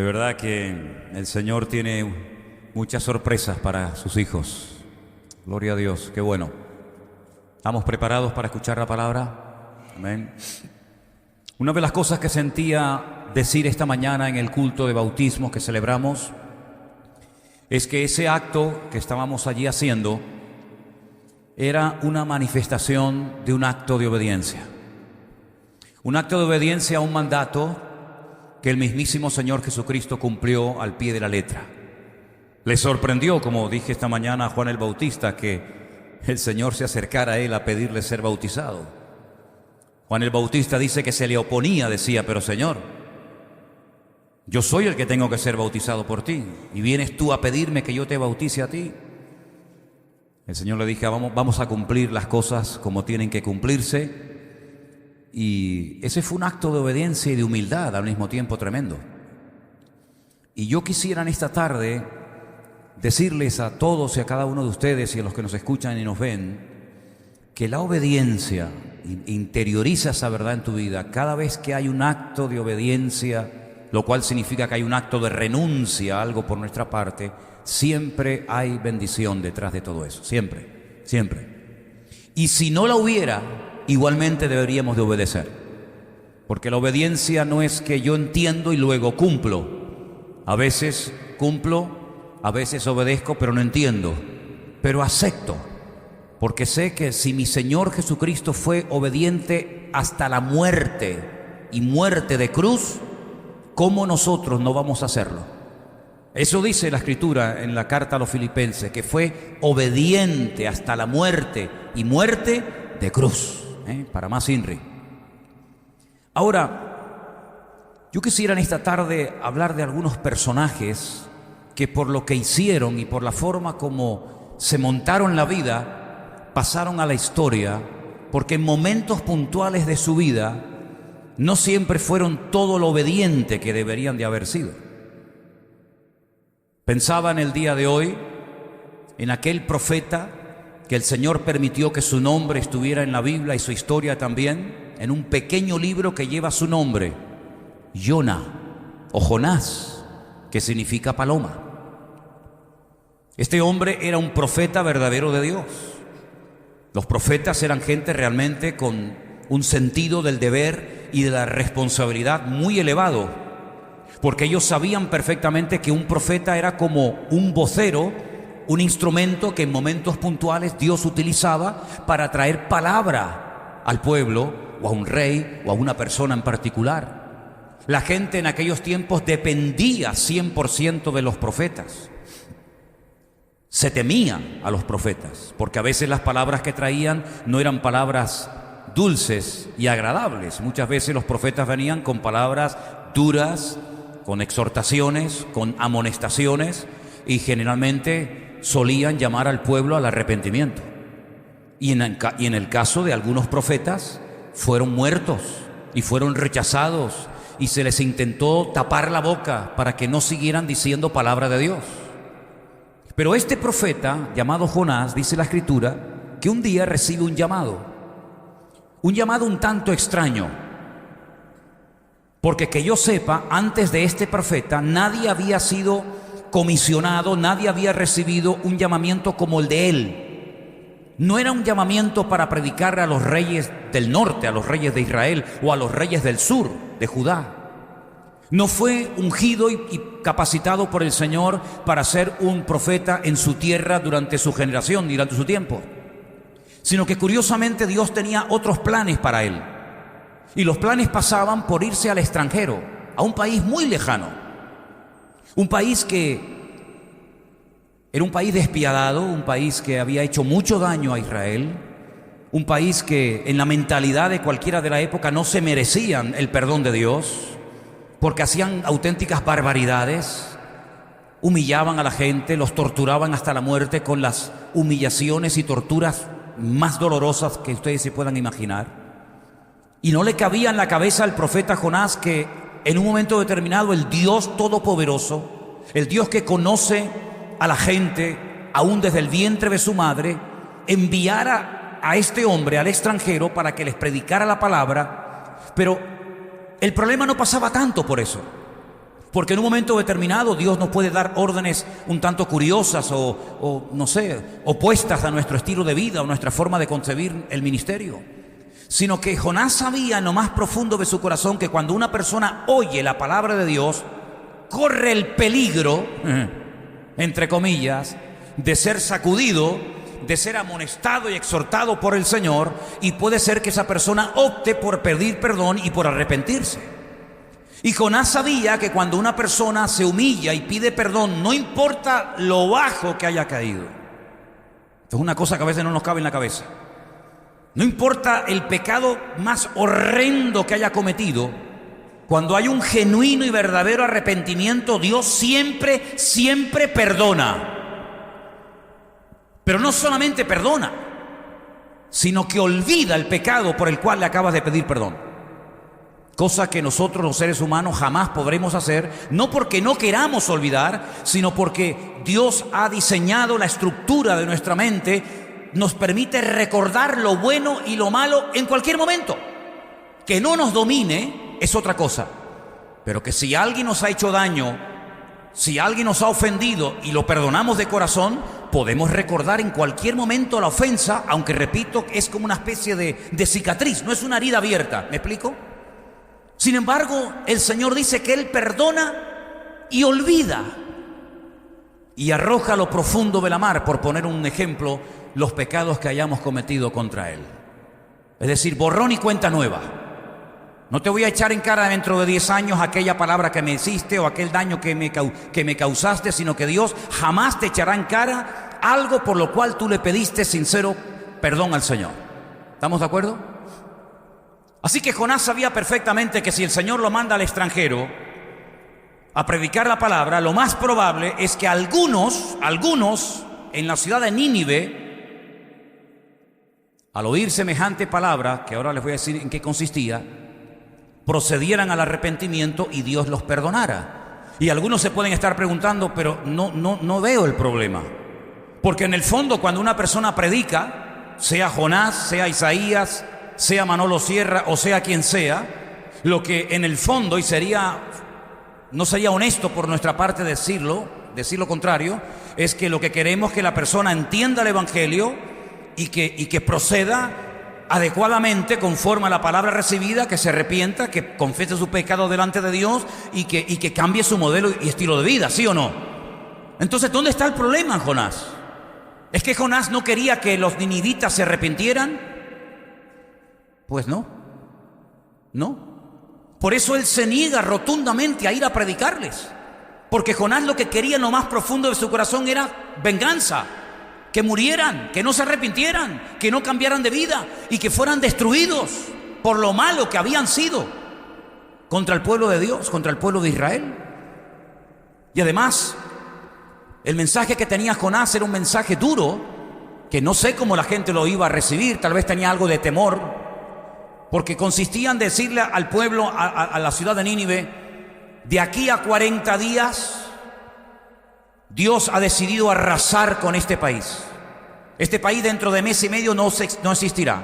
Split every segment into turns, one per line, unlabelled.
De verdad que el Señor tiene muchas sorpresas para sus hijos. Gloria a Dios, qué bueno. ¿Estamos preparados para escuchar la palabra? Amén. Una de las cosas que sentía decir esta mañana en el culto de bautismo que celebramos es que ese acto que estábamos allí haciendo era una manifestación de un acto de obediencia. Un acto de obediencia a un mandato que el mismísimo Señor Jesucristo cumplió al pie de la letra. Le sorprendió, como dije esta mañana a Juan el Bautista, que el Señor se acercara a él a pedirle ser bautizado. Juan el Bautista dice que se le oponía, decía, pero Señor, yo soy el que tengo que ser bautizado por ti, y vienes tú a pedirme que yo te bautice a ti. El Señor le dije, vamos a cumplir las cosas como tienen que cumplirse. Y ese fue un acto de obediencia y de humildad al mismo tiempo tremendo. Y yo quisiera en esta tarde decirles a todos y a cada uno de ustedes y a los que nos escuchan y nos ven, que la obediencia interioriza esa verdad en tu vida. Cada vez que hay un acto de obediencia, lo cual significa que hay un acto de renuncia a algo por nuestra parte, siempre hay bendición detrás de todo eso, siempre, siempre. Y si no la hubiera, igualmente deberíamos de obedecer, porque la obediencia no es que yo entiendo y luego cumplo. A veces cumplo, a veces obedezco, pero no entiendo, pero acepto, porque sé que si mi Señor Jesucristo fue obediente hasta la muerte y muerte de cruz, ¿cómo nosotros no vamos a hacerlo? Eso dice la Escritura en la carta a los Filipenses, que fue obediente hasta la muerte y muerte de cruz. Para más INRI. Ahora, yo quisiera en esta tarde hablar de algunos personajes que por lo que hicieron y por la forma como se montaron la vida, pasaron a la historia, porque en momentos puntuales de su vida no siempre fueron todo lo obediente que deberían de haber sido. Pensaba en el día de hoy, en aquel profeta que el Señor permitió que su nombre estuviera en la Biblia y su historia también, en un pequeño libro que lleva su nombre, Jona o Jonás, que significa paloma. Este hombre era un profeta verdadero de Dios. Los profetas eran gente realmente con un sentido del deber y de la responsabilidad muy elevado, porque ellos sabían perfectamente que un profeta era como un vocero, un instrumento que en momentos puntuales Dios utilizaba para traer palabra al pueblo o a un rey o a una persona en particular. La gente en aquellos tiempos dependía 100% de los profetas. Se temía a los profetas porque a veces las palabras que traían no eran palabras dulces y agradables. Muchas veces los profetas venían con palabras duras, con exhortaciones, con amonestaciones, y generalmente solían llamar al pueblo al arrepentimiento. Y en el caso de algunos profetas, fueron muertos y fueron rechazados y se les intentó tapar la boca para que no siguieran diciendo palabra de Dios. Pero este profeta, llamado Jonás, dice la Escritura, que un día recibe un llamado un tanto extraño, porque que yo sepa, antes de este profeta, nadie había sido comisionado, nadie había recibido un llamamiento como el de él. No era un llamamiento para predicar a los reyes del norte, a los reyes de Israel o a los reyes del sur de Judá. No fue ungido y capacitado por el Señor para ser un profeta en su tierra durante su generación, durante su tiempo, sino que curiosamente Dios tenía otros planes para él, y los planes pasaban por irse al extranjero, a un país muy lejano. Un país que era un país despiadado, un país que había hecho mucho daño a Israel, un país que en la mentalidad de cualquiera de la época no se merecían el perdón de Dios, porque hacían auténticas barbaridades, humillaban a la gente, los torturaban hasta la muerte con las humillaciones y torturas más dolorosas que ustedes se puedan imaginar. Y no le cabía en la cabeza al profeta Jonás que en un momento determinado el Dios Todopoderoso, el Dios que conoce a la gente aún desde el vientre de su madre, enviara a este hombre al extranjero para que les predicara la palabra. Pero el problema no pasaba tanto por eso. Porque en un momento determinado Dios nos puede dar órdenes un tanto curiosas o no sé, opuestas a nuestro estilo de vida o nuestra forma de concebir el ministerio. Sino que Jonás sabía en lo más profundo de su corazón que cuando una persona oye la palabra de Dios, corre el peligro, entre comillas, de ser sacudido, de ser amonestado y exhortado por el Señor, y puede ser que esa persona opte por pedir perdón y por arrepentirse. Y Jonás sabía que cuando una persona se humilla y pide perdón, no importa lo bajo que haya caído. Esto es una cosa que a veces no nos cabe en la cabeza. No importa el pecado más horrendo que haya cometido, cuando hay un genuino y verdadero arrepentimiento, Dios siempre, siempre perdona. Pero no solamente perdona, sino que olvida el pecado por el cual le acabas de pedir perdón. Cosa que nosotros los seres humanos jamás podremos hacer, no porque no queramos olvidar, sino porque Dios ha diseñado la estructura de nuestra mente, nos permite recordar lo bueno y lo malo en cualquier momento. Que no nos domine es otra cosa, pero que si alguien nos ha hecho daño, si alguien nos ha ofendido y lo perdonamos de corazón, podemos recordar en cualquier momento la ofensa, aunque repito, es como una especie de cicatriz, no es una herida abierta, ¿me explico? Sin embargo, el Señor dice que Él perdona y olvida y arroja a lo profundo de la mar, por poner un ejemplo, los pecados que hayamos cometido contra Él. Es decir, borrón y cuenta nueva. No te voy a echar en cara dentro de 10 años aquella palabra que me hiciste o aquel daño que me causaste, sino que Dios jamás te echará en cara algo por lo cual tú le pediste sincero perdón al Señor. ¿Estamos de acuerdo? Así que Jonás sabía perfectamente que si el Señor lo manda al extranjero a predicar la palabra, lo más probable es que algunos en la ciudad de Nínive, al oír semejante palabra, que ahora les voy a decir en qué consistía, procedieran al arrepentimiento y Dios los perdonara. Y algunos se pueden estar preguntando, pero no veo el problema. Porque en el fondo, cuando una persona predica, sea Jonás, sea Isaías, sea Manolo Sierra o sea quien sea, lo que en el fondo, y no sería honesto por nuestra parte decir lo contrario, es que lo que queremos es que la persona entienda el Evangelio y que proceda adecuadamente conforme a la palabra recibida, que se arrepienta, que confiese su pecado delante de Dios y que cambie su modelo y estilo de vida, ¿sí o no? Entonces, ¿dónde está el problema en Jonás? ¿Es que Jonás no quería que los ninivitas se arrepintieran? Pues no. Por eso él se niega rotundamente a ir a predicarles. Porque Jonás lo que quería en lo más profundo de su corazón era venganza. Que murieran, que no se arrepintieran, que no cambiaran de vida y que fueran destruidos por lo malo que habían sido contra el pueblo de Dios, contra el pueblo de Israel. Y además, el mensaje que tenía Jonás era un mensaje duro, que no sé cómo la gente lo iba a recibir, tal vez tenía algo de temor, porque consistía en decirle al pueblo, a la ciudad de Nínive, de aquí a 40 días, Dios ha decidido arrasar con este país. Este país dentro de mes y medio no existirá.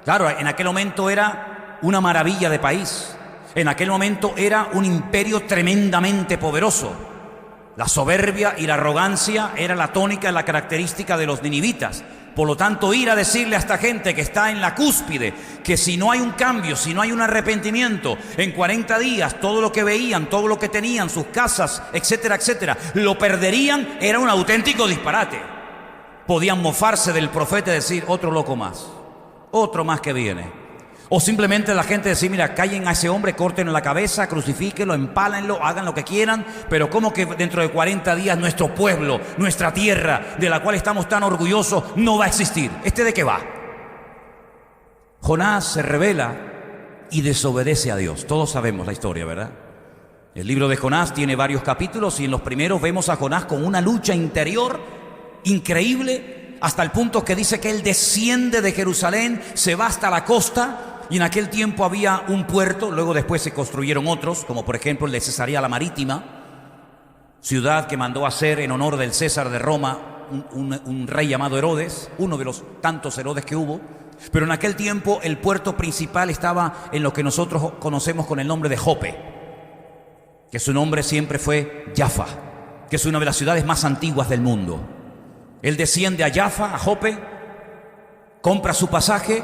Claro, en aquel momento era una maravilla de país. En aquel momento era un imperio tremendamente poderoso. La soberbia y la arrogancia era la tónica, la característica de los ninivitas. Por lo tanto, ir a decirle a esta gente que está en la cúspide que si no hay un cambio, si no hay un arrepentimiento, en 40 días todo lo que veían, todo lo que tenían, sus casas, etcétera, etcétera, lo perderían, era un auténtico disparate. Podían mofarse del profeta y decir, otro loco más, otro más que viene. O simplemente la gente decir, mira, callen a ese hombre, córtenle la cabeza, crucifíquenlo, empálenlo, hagan lo que quieran, pero ¿cómo que dentro de 40 días nuestro pueblo, nuestra tierra, de la cual estamos tan orgullosos, no va a existir? ¿De qué va? Jonás se rebela y desobedece a Dios. Todos sabemos la historia, ¿verdad? El libro de Jonás tiene varios capítulos y en los primeros vemos a Jonás con una lucha interior increíble, hasta el punto que dice que él desciende de Jerusalén, se va hasta la costa. Y en aquel tiempo había un puerto, luego después se construyeron otros, como por ejemplo el de Cesarea la Marítima, ciudad que mandó hacer en honor del César de Roma un rey llamado Herodes, uno de los tantos Herodes que hubo. Pero en aquel tiempo el puerto principal estaba en lo que nosotros conocemos con el nombre de Jope. que su nombre siempre fue Jaffa, que es una de las ciudades más antiguas del mundo. Él desciende a Jaffa, a Jope, compra su pasaje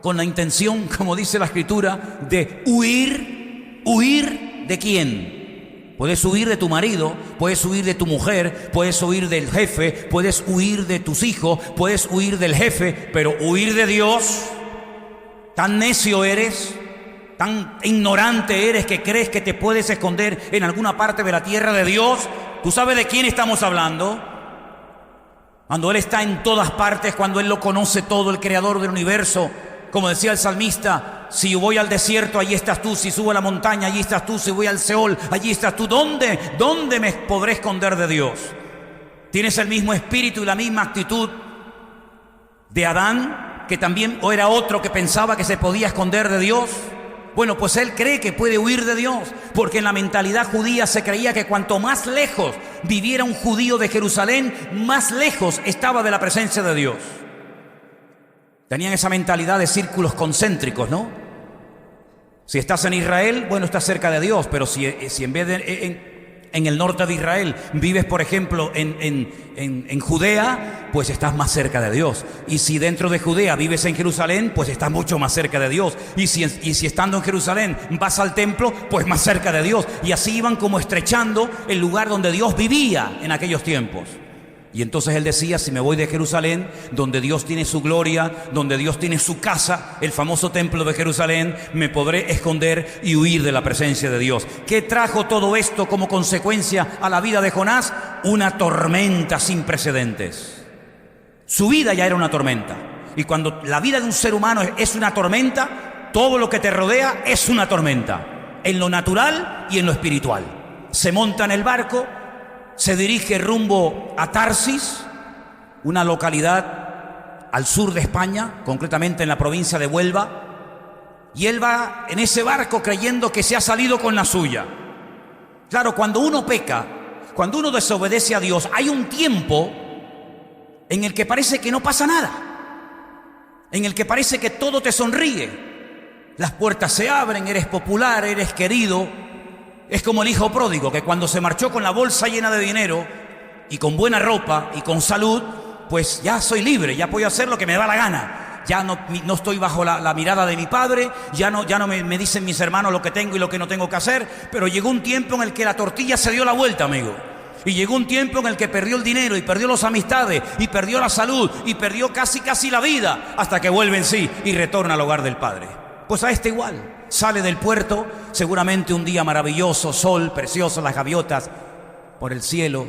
con la intención, como dice la Escritura, de huir. ¿Huir de quién? Puedes huir de tu marido, puedes huir de tu mujer, puedes huir del jefe, puedes huir de tus hijos, puedes huir del jefe, pero huir de Dios. ¿Tan necio eres? ¿Tan ignorante eres que crees que te puedes esconder en alguna parte de la tierra de Dios? ¿Tú sabes de quién estamos hablando? Cuando Él está en todas partes, cuando Él lo conoce todo, el creador del universo. Como decía el salmista, si voy al desierto, allí estás tú. Si subo a la montaña, allí estás tú. Si voy al Seol, allí estás tú. ¿Dónde me podré esconder de Dios? Tienes el mismo espíritu y la misma actitud de Adán, que también era otro que pensaba que se podía esconder de Dios. Bueno, pues él cree que puede huir de Dios, porque en la mentalidad judía se creía que cuanto más lejos viviera un judío de Jerusalén, más lejos estaba de la presencia de Dios. Tenían esa mentalidad de círculos concéntricos, ¿no? Si estás en Israel, bueno, estás cerca de Dios, pero si en vez de en el norte de Israel vives, por ejemplo, en Judea, pues estás más cerca de Dios. Y si dentro de Judea vives en Jerusalén, pues estás mucho más cerca de Dios. Y si estando en Jerusalén vas al templo, pues más cerca de Dios. Y así iban como estrechando el lugar donde Dios vivía en aquellos tiempos. Y entonces él decía, si me voy de Jerusalén, donde Dios tiene su gloria, donde Dios tiene su casa, el famoso templo de Jerusalén, me podré esconder y huir de la presencia de Dios. ¿Qué trajo todo esto como consecuencia a la vida de Jonás? Una tormenta sin precedentes. Su vida ya era una tormenta. Y cuando la vida de un ser humano es una tormenta, todo lo que te rodea es una tormenta, en lo natural y en lo espiritual. Se monta en el barco, se dirige rumbo a Tarsis, una localidad al sur de España, concretamente en la provincia de Huelva, y él va en ese barco creyendo que se ha salido con la suya. Claro, cuando uno peca, cuando uno desobedece a Dios, hay un tiempo en el que parece que no pasa nada, en el que parece que todo te sonríe. Las puertas se abren, eres popular, eres querido. Es como el hijo pródigo, que cuando se marchó con la bolsa llena de dinero y con buena ropa y con salud, pues ya soy libre, ya puedo hacer lo que me da la gana. Ya no estoy bajo la mirada de mi padre, ya no me dicen mis hermanos lo que tengo y lo que no tengo que hacer. Pero llegó un tiempo en el que la tortilla se dio la vuelta, amigo. Y llegó un tiempo en el que perdió el dinero y perdió las amistades y perdió la salud y perdió casi la vida, hasta que vuelve en sí y retorna al hogar del Padre. Pues a este igual. Sale del puerto, seguramente un día maravilloso, sol precioso, las gaviotas por el cielo,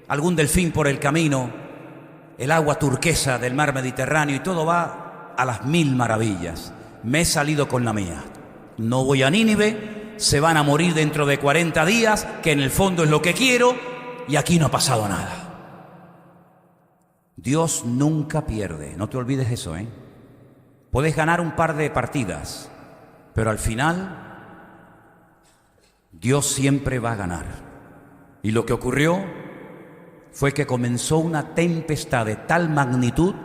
algún delfín por el camino, el agua turquesa del mar Mediterráneo, y todo va a las mil maravillas. Me he salido con la mía. No voy a Nínive, se van a morir dentro de 40 días, que en el fondo es lo que quiero, y aquí no ha pasado nada. Dios nunca pierde, no te olvides de eso, ¿eh? Puedes ganar un par de partidas, pero al final Dios siempre va a ganar. Y lo que ocurrió fue que comenzó una tempestad de tal magnitud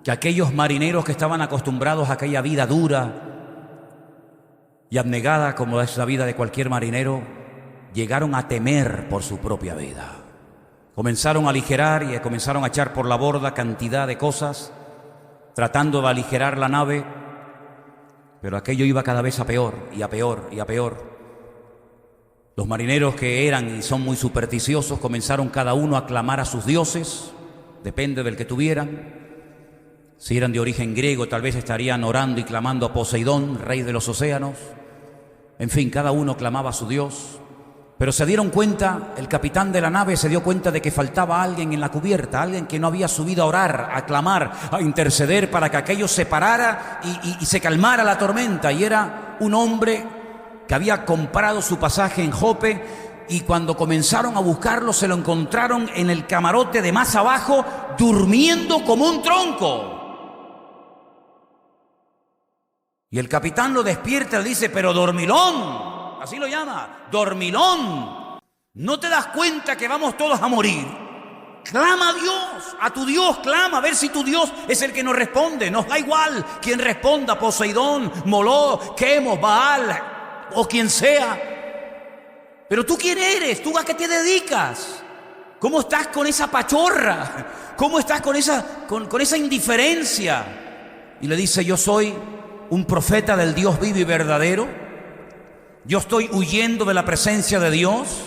que aquellos marineros que estaban acostumbrados a aquella vida dura y abnegada como es la vida de cualquier marinero, llegaron a temer por su propia vida. Comenzaron a aligerar y comenzaron a echar por la borda cantidad de cosas, tratando de aligerar la nave, pero aquello iba cada vez a peor y a peor y a peor. Los marineros, que eran y son muy supersticiosos, comenzaron cada uno a clamar a sus dioses, depende del que tuvieran. Si eran de origen griego, tal vez estarían orando y clamando a Poseidón, rey de los océanos. En fin, cada uno clamaba a su dios. Pero se dieron cuenta, el capitán de la nave se dio cuenta de que faltaba alguien en la cubierta, alguien que no había subido a orar, a clamar, a interceder para que aquello se parara y se calmara la tormenta. Y era un hombre que había comprado su pasaje en Jope, y cuando comenzaron a buscarlo se lo encontraron en el camarote de más abajo, durmiendo como un tronco. Y el capitán lo despierta y le dice: pero dormilón, así lo llama, dormilón, ¿no te das cuenta que vamos todos a morir? Clama a Dios, a tu Dios clama, a ver si tu Dios es el que nos responde. Nos da igual quién responda, Poseidón, Moloch, Quemos, Baal o quien sea. Pero tú, ¿quién eres? ¿Tú a qué te dedicas? ¿Cómo estás con esa pachorra? ¿Cómo estás con esa indiferencia? Y le dice, yo soy un profeta del Dios vivo y verdadero. Yo estoy huyendo de la presencia de Dios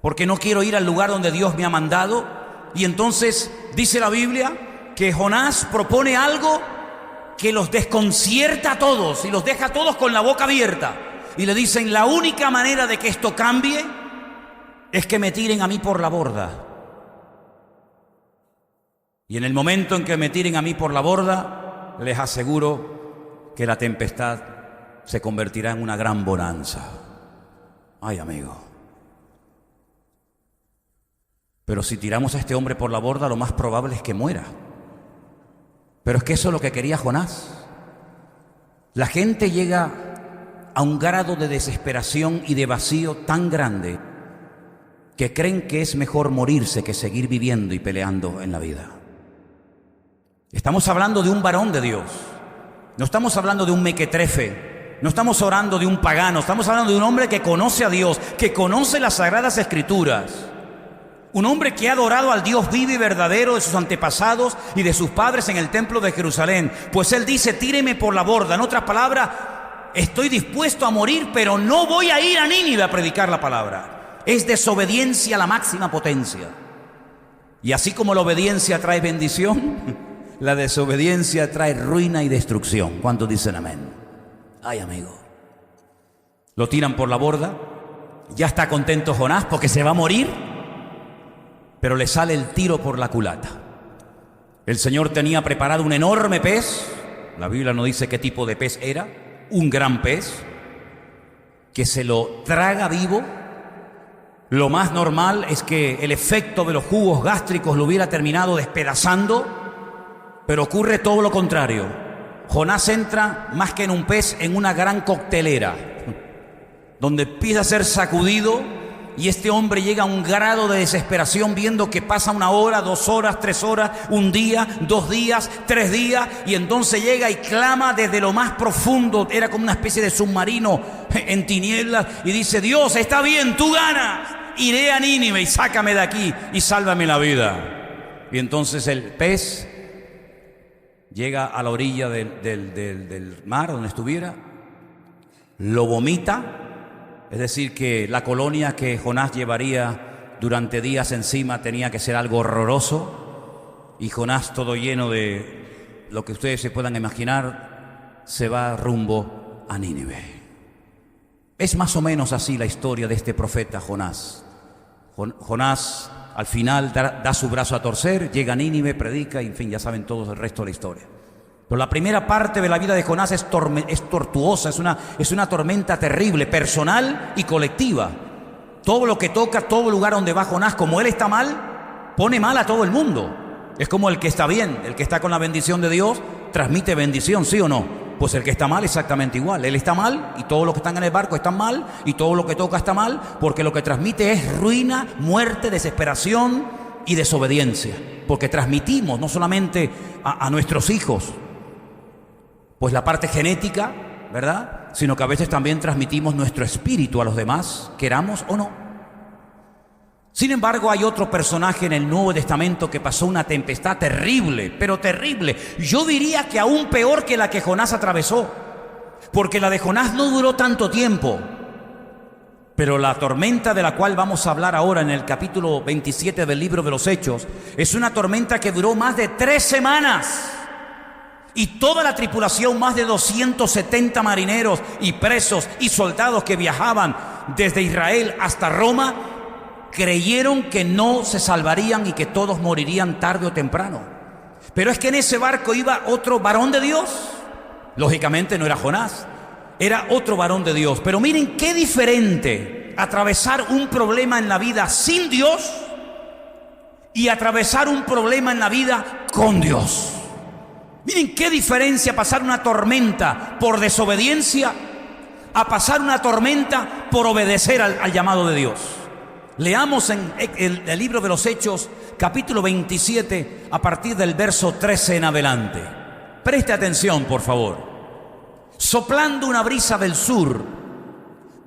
porque no quiero ir al lugar donde Dios me ha mandado. Y entonces dice la Biblia que Jonás propone algo que los desconcierta a todos y los deja a todos con la boca abierta. Y le dicen, la única manera de que esto cambie es que me tiren a mí por la borda. Y en el momento en que me tiren a mí por la borda, les aseguro que la tempestad se convertirá en una gran bonanza. Ay, amigo. Pero si tiramos a este hombre por la borda, lo más probable es que muera. Pero es que eso es lo que quería Jonás. La gente llega a un grado de desesperación y de vacío tan grande que creen que es mejor morirse que seguir viviendo y peleando en la vida. Estamos hablando de un varón de Dios. No estamos hablando de un mequetrefe. No estamos hablando de un pagano. Estamos hablando de un hombre que conoce a Dios, que conoce las Sagradas Escrituras. Un hombre que ha adorado al Dios vivo y verdadero de sus antepasados y de sus padres en el templo de Jerusalén. Pues él dice, tíreme por la borda. En otras palabras, estoy dispuesto a morir, pero no voy a ir a Nínive a predicar la palabra. Es desobediencia a la máxima potencia. Y así como la obediencia trae bendición, la desobediencia trae ruina y destrucción. ¿Cuántos dicen amén? Ay, amigo. Lo tiran por la borda. Ya está contento Jonás porque se va a morir, pero le sale el tiro por la culata. El Señor tenía preparado un enorme pez. La Biblia no dice qué tipo de pez era. Un gran pez que se lo traga vivo. Lo más normal es que el efecto de los jugos gástricos lo hubiera terminado despedazando, pero ocurre todo lo contrario. Jonás entra más que en un pez, en una gran coctelera, donde empieza a ser sacudido, y este hombre llega a un grado de desesperación viendo que pasa 1 hora, 2 horas, 3 horas, 1 día, 2 días, 3 días, y entonces llega y clama desde lo más profundo. Era como una especie de submarino en tinieblas, y dice, Dios, está bien, tú ganas, iré a Nínive y sácame de aquí y sálvame la vida. Y entonces el pez llega a la orilla del mar donde estuviera, lo vomita. Es decir, que la colonia que Jonás llevaría durante días encima tenía que ser algo horroroso, y Jonás, todo lleno de lo que ustedes se puedan imaginar, se va rumbo a Nínive. Es más o menos así la historia de este profeta Jonás. Jonás al final da su brazo a torcer, llega a Nínive, predica, y en fin, ya saben todos el resto de la historia. Pero la primera parte de la vida de Jonás es tortuosa, es una tormenta terrible, personal y colectiva. Todo lo que toca, todo lugar donde va Jonás, como él está mal, pone mal a todo el mundo. Es como el que está bien, el que está con la bendición de Dios, transmite bendición, ¿sí o no? Pues el que está mal exactamente igual. Él está mal y todos los que están en el barco están mal, y todo lo que toca está mal, porque lo que transmite es ruina, muerte, desesperación y desobediencia. Porque transmitimos no solamente a nuestros hijos, pues la parte genética, ¿verdad?, sino que a veces también transmitimos nuestro espíritu a los demás, queramos o no. Sin embargo, hay otro personaje en el Nuevo Testamento que pasó una tempestad terrible, pero terrible. Yo diría que aún peor que la que Jonás atravesó, porque la de Jonás no duró tanto tiempo. Pero la tormenta de la cual vamos a hablar ahora en el capítulo 27 del libro de los Hechos es una tormenta que duró más de 3 semanas. Y toda la tripulación, más de 270 marineros y presos y soldados que viajaban desde Israel hasta Roma, creyeron que no se salvarían y que todos morirían tarde o temprano. Pero es que en ese barco iba otro varón de Dios. Lógicamente no era Jonás, era otro varón de Dios. Pero miren qué diferente atravesar un problema en la vida sin Dios y atravesar un problema en la vida con Dios. Miren qué diferencia pasar una tormenta por desobediencia a pasar una tormenta por obedecer al llamado de Dios. Leamos en el libro de los Hechos, capítulo 27, a partir del verso 13 en adelante. Preste atención, por favor. Soplando una brisa del sur,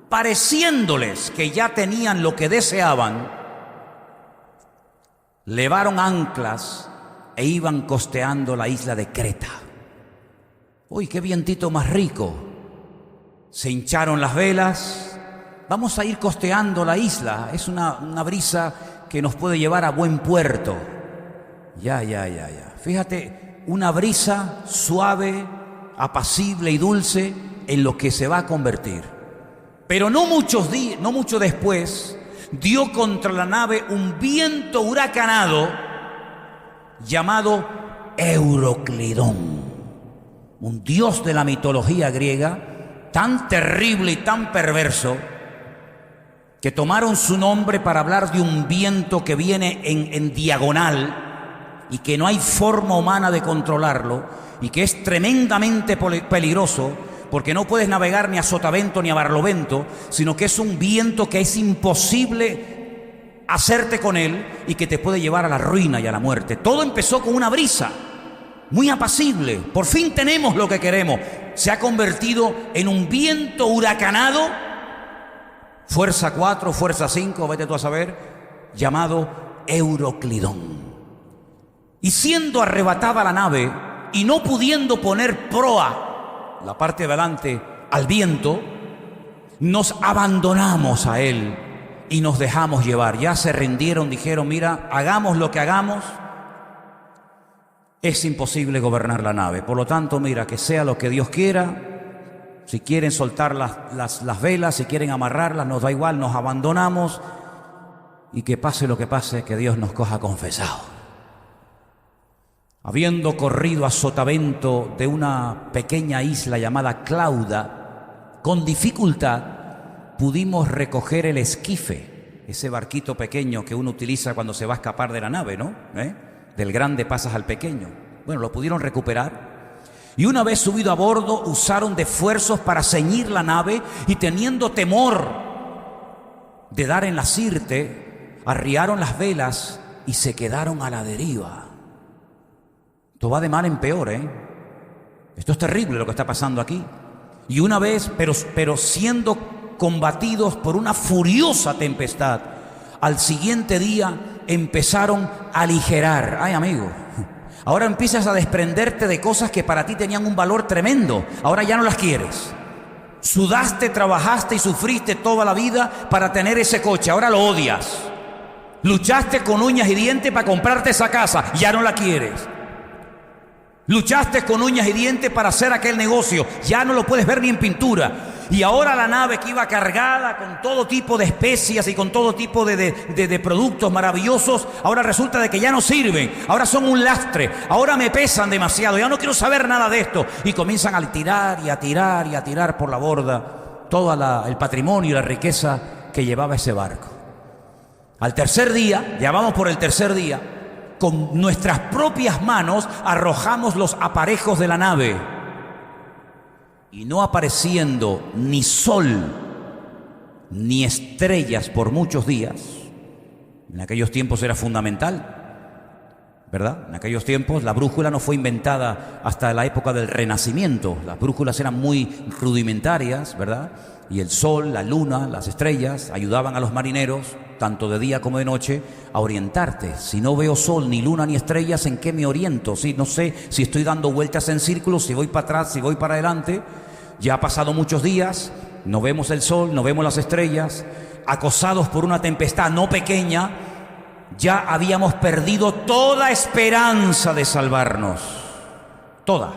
pareciéndoles que ya tenían lo que deseaban, levaron anclas e iban costeando la isla de Creta. ¡Uy, qué vientito más rico! Se hincharon las velas. Vamos a ir costeando la isla. Es una brisa que nos puede llevar a buen puerto. Ya. Fíjate, una brisa suave, apacible y dulce en lo que se va a convertir. Pero no mucho después, dio contra la nave un viento huracanado llamado Euroclidón, un dios de la mitología griega tan terrible y tan perverso que tomaron su nombre para hablar de un viento que viene en diagonal y que no hay forma humana de controlarlo y que es tremendamente peligroso, porque no puedes navegar ni a sotavento ni a barlovento, sino que es un viento que es imposible hacerte con él y que te puede llevar a la ruina y a la muerte. Todo empezó con una brisa muy apacible. Por fin tenemos lo que queremos. Se ha convertido en un viento huracanado, fuerza 4, fuerza 5, vete tú a saber, llamado Euroclidón. Y siendo arrebatada la nave y no pudiendo poner proa, la parte de adelante, al viento, nos abandonamos a él y nos dejamos llevar. Ya se rindieron, dijeron, mira, hagamos lo que hagamos, es imposible gobernar la nave. Por lo tanto, mira, que sea lo que Dios quiera. Si quieren soltar las velas, si quieren amarrarlas, nos da igual, nos abandonamos. Y que pase lo que pase, que Dios nos coja confesado. Habiendo corrido a sotavento de una pequeña isla llamada Clauda, con dificultad pudimos recoger el esquife, ese barquito pequeño que uno utiliza cuando se va a escapar de la nave, ¿no? Del grande pasas al pequeño. Bueno, lo pudieron recuperar. Y una vez subido a bordo, usaron de esfuerzos para ceñir la nave y teniendo temor de dar en la sirte, arriaron las velas y se quedaron a la deriva. Esto va de mal en peor, Esto es terrible lo que está pasando aquí. Y una vez, pero siendo combatidos por una furiosa tempestad, al siguiente día empezaron a aligerar. Ay, amigo, ahora empiezas a desprenderte de cosas que para ti tenían un valor tremendo. Ahora ya no las quieres. Sudaste, trabajaste y sufriste toda la vida para tener ese coche. Ahora lo odias. Luchaste con uñas y dientes para comprarte esa casa. Ya no la quieres. Luchaste con uñas y dientes para hacer aquel negocio, ya no lo puedes ver ni en pintura. Y ahora la nave que iba cargada con todo tipo de especias y con todo tipo de productos maravillosos, ahora resulta de que ya no sirven, ahora son un lastre, ahora me pesan demasiado, ya no quiero saber nada de esto. Y comienzan a tirar y a tirar y a tirar por la borda todo el patrimonio y la riqueza que llevaba ese barco. Al tercer día, ya vamos por el tercer día, con nuestras propias manos arrojamos los aparejos de la nave y no apareciendo ni sol ni estrellas por muchos días. En aquellos tiempos era fundamental, ¿verdad? En aquellos tiempos la brújula no fue inventada hasta la época del Renacimiento. Las brújulas eran muy rudimentarias, ¿verdad? Y el sol, la luna, las estrellas ayudaban a los marineros, tanto de día como de noche, a orientarte. Si no veo sol, ni luna, ni estrellas, ¿en qué me oriento? Si no sé si estoy dando vueltas en círculos, si voy para atrás, si voy para adelante. Ya ha pasado muchos días, no vemos el sol, no vemos las estrellas, acosados por una tempestad no pequeña, ya habíamos perdido toda esperanza de salvarnos. Toda.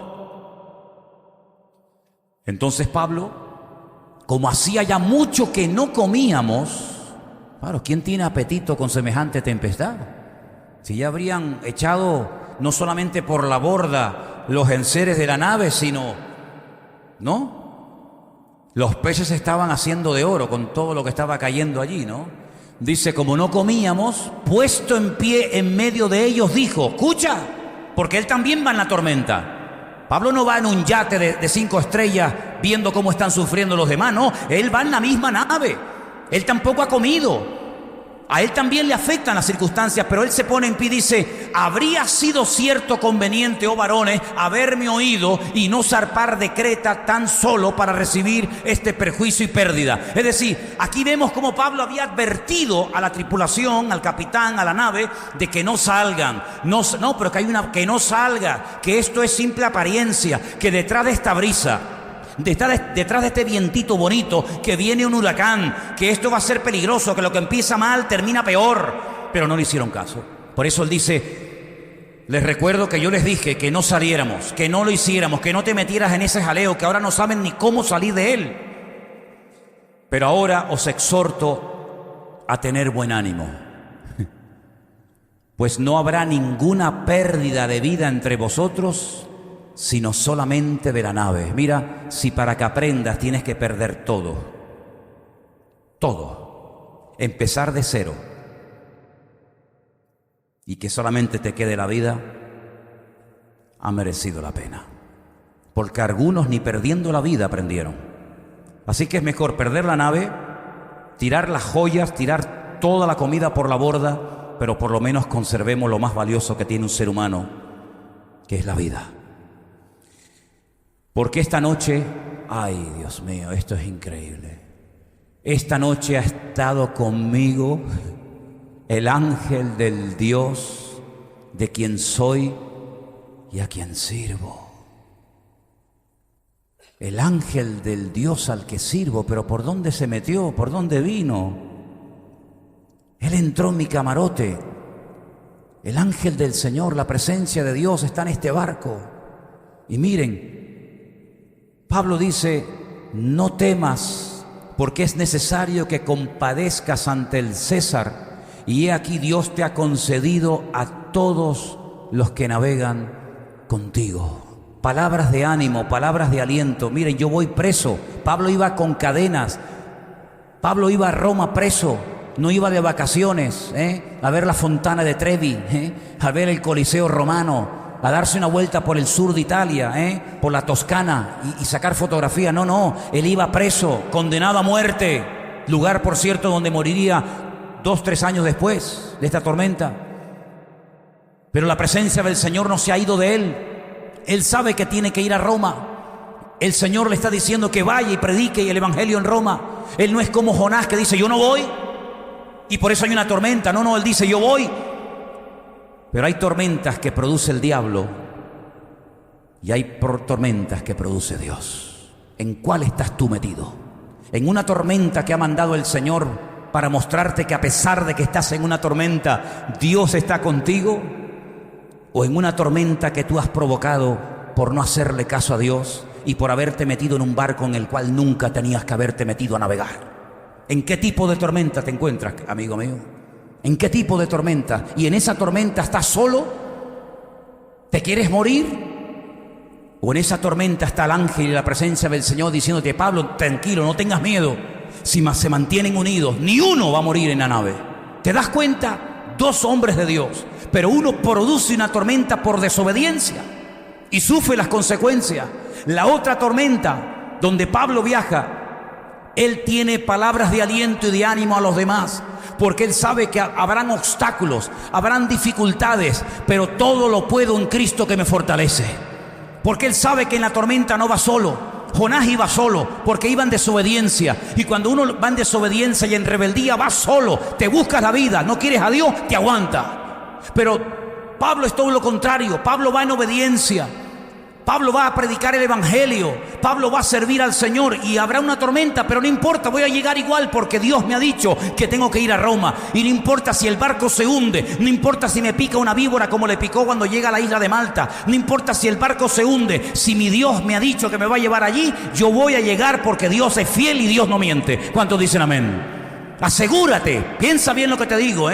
Entonces Pablo, como hacía ya mucho que no comíamos, claro, ¿quién tiene apetito con semejante tempestad? Si ya habrían echado no solamente por la borda los enseres de la nave, sino, ¿no? Los peces estaban haciendo de oro con todo lo que estaba cayendo allí, ¿no? Dice, como no comíamos, puesto en pie en medio de ellos, dijo, escucha, porque él también va en la tormenta. Pablo no va en un yate de 5 estrellas viendo cómo están sufriendo los demás, no, él va en la misma nave. Él tampoco ha comido. A él también le afectan las circunstancias, pero él se pone en pie y dice: habría sido cierto conveniente, oh varones, haberme oído y no zarpar de Creta tan solo para recibir este perjuicio y pérdida. Es decir, aquí vemos cómo Pablo había advertido a la tripulación, al capitán, a la nave, de que no salgan. Pero que no salga, que esto es simple apariencia, que detrás de esta brisa, detrás de este vientito bonito, que viene un huracán, que esto va a ser peligroso, que lo que empieza mal termina peor. Pero no le hicieron caso. Por eso él dice: les recuerdo que yo les dije que no saliéramos, que no lo hiciéramos, que no te metieras en ese jaleo, que ahora no saben ni cómo salir de él. Pero ahora os exhorto a tener buen ánimo, pues no habrá ninguna pérdida de vida entre vosotros, sino solamente de la nave. Mira, si para que aprendas tienes que perder todo, empezar de cero, y que solamente te quede la vida, ha merecido la pena. Porque algunos ni perdiendo la vida aprendieron. Así que es mejor perder la nave, tirar las joyas, tirar toda la comida por la borda, pero por lo menos conservemos lo más valioso que tiene un ser humano, que es la vida. Porque esta noche, ay Dios mío, esto es increíble. Esta noche ha estado conmigo el ángel del Dios de quien soy y a quien sirvo. El ángel del Dios al que sirvo, pero ¿por dónde se metió? ¿Por dónde vino? Él entró en mi camarote. El ángel del Señor, la presencia de Dios está en este barco. Y miren, Pablo dice: no temas, porque es necesario que compadezcas ante el César, y he aquí Dios te ha concedido a todos los que navegan contigo. Palabras de ánimo, palabras de aliento. Miren, yo voy preso. Pablo iba con cadenas. Pablo iba a Roma preso. No iba de vacaciones, a ver la Fontana de Trevi, a ver el Coliseo Romano, a darse una vuelta por el sur de Italia, por la Toscana y sacar fotografías. No, él iba preso, condenado a muerte, lugar por cierto donde moriría 2-3 años después de esta tormenta. Pero la presencia del Señor no se ha ido de él. Él sabe que tiene que ir a Roma. El Señor le está diciendo que vaya y predique el evangelio en Roma. Él no es como Jonás, que dice: yo no voy y por eso hay una tormenta. No, él dice: yo voy. Pero hay tormentas que produce el diablo y hay tormentas que produce Dios. ¿En cuál estás tú metido? ¿En una tormenta que ha mandado el Señor para mostrarte que a pesar de que estás en una tormenta, Dios está contigo? ¿O en una tormenta que tú has provocado por no hacerle caso a Dios y por haberte metido en un barco en el cual nunca tenías que haberte metido a navegar? ¿En qué tipo de tormenta te encuentras, amigo mío? ¿En qué tipo de tormenta? ¿Y en esa tormenta estás solo? ¿Te quieres morir? ¿O en esa tormenta está el ángel y la presencia del Señor diciéndote: Pablo, tranquilo, no tengas miedo, si se mantienen unidos, ni uno va a morir en la nave? ¿Te das cuenta? 2 hombres de Dios, pero uno produce una tormenta por desobediencia y sufre las consecuencias. La otra tormenta, donde Pablo viaja, él tiene palabras de aliento y de ánimo a los demás, porque él sabe que habrán obstáculos, habrán dificultades, pero todo lo puedo en Cristo que me fortalece. Porque él sabe que en la tormenta no va solo. Jonás iba solo porque iba en desobediencia, y cuando uno va en desobediencia y en rebeldía va solo, te buscas la vida, no quieres a Dios, te aguanta. Pero Pablo es todo lo contrario. Pablo va en obediencia. Pablo va a predicar el evangelio, Pablo va a servir al Señor, y habrá una tormenta, pero no importa, voy a llegar igual porque Dios me ha dicho que tengo que ir a Roma. Y no importa si el barco se hunde, no importa si me pica una víbora como le picó cuando llega a la isla de Malta, no importa si el barco se hunde, si mi Dios me ha dicho que me va a llevar allí, yo voy a llegar porque Dios es fiel y Dios no miente. ¿Cuántos dicen amén? Asegúrate, piensa bien lo que te digo,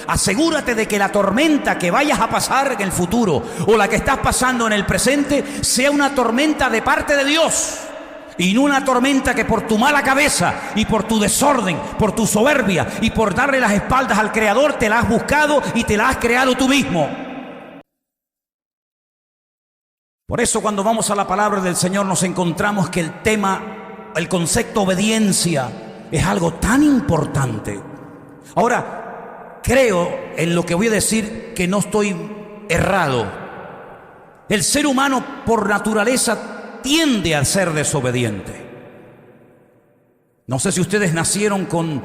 asegúrate de que la tormenta que vayas a pasar en el futuro o la que estás pasando en el presente sea una tormenta de parte de Dios, y no una tormenta que por tu mala cabeza y por tu desorden, por tu soberbia y por darle las espaldas al Creador te la has buscado y te la has creado tú mismo. Por eso cuando vamos a la palabra del Señor nos encontramos que el concepto obediencia es algo tan importante. Ahora, creo en lo que voy a decir que no estoy errado. El ser humano por naturaleza tiende a ser desobediente. No sé si ustedes nacieron con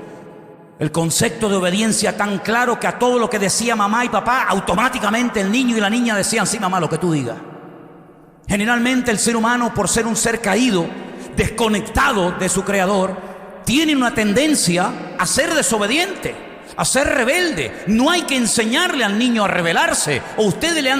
el concepto de obediencia tan claro que a todo lo que decía mamá y papá, automáticamente el niño y la niña decían: sí, mamá, lo que tú digas. Generalmente el ser humano, por ser un ser caído, desconectado de su creador, tiene una tendencia a ser desobediente, a ser rebelde. No hay que enseñarle al niño a rebelarse. O ustedes le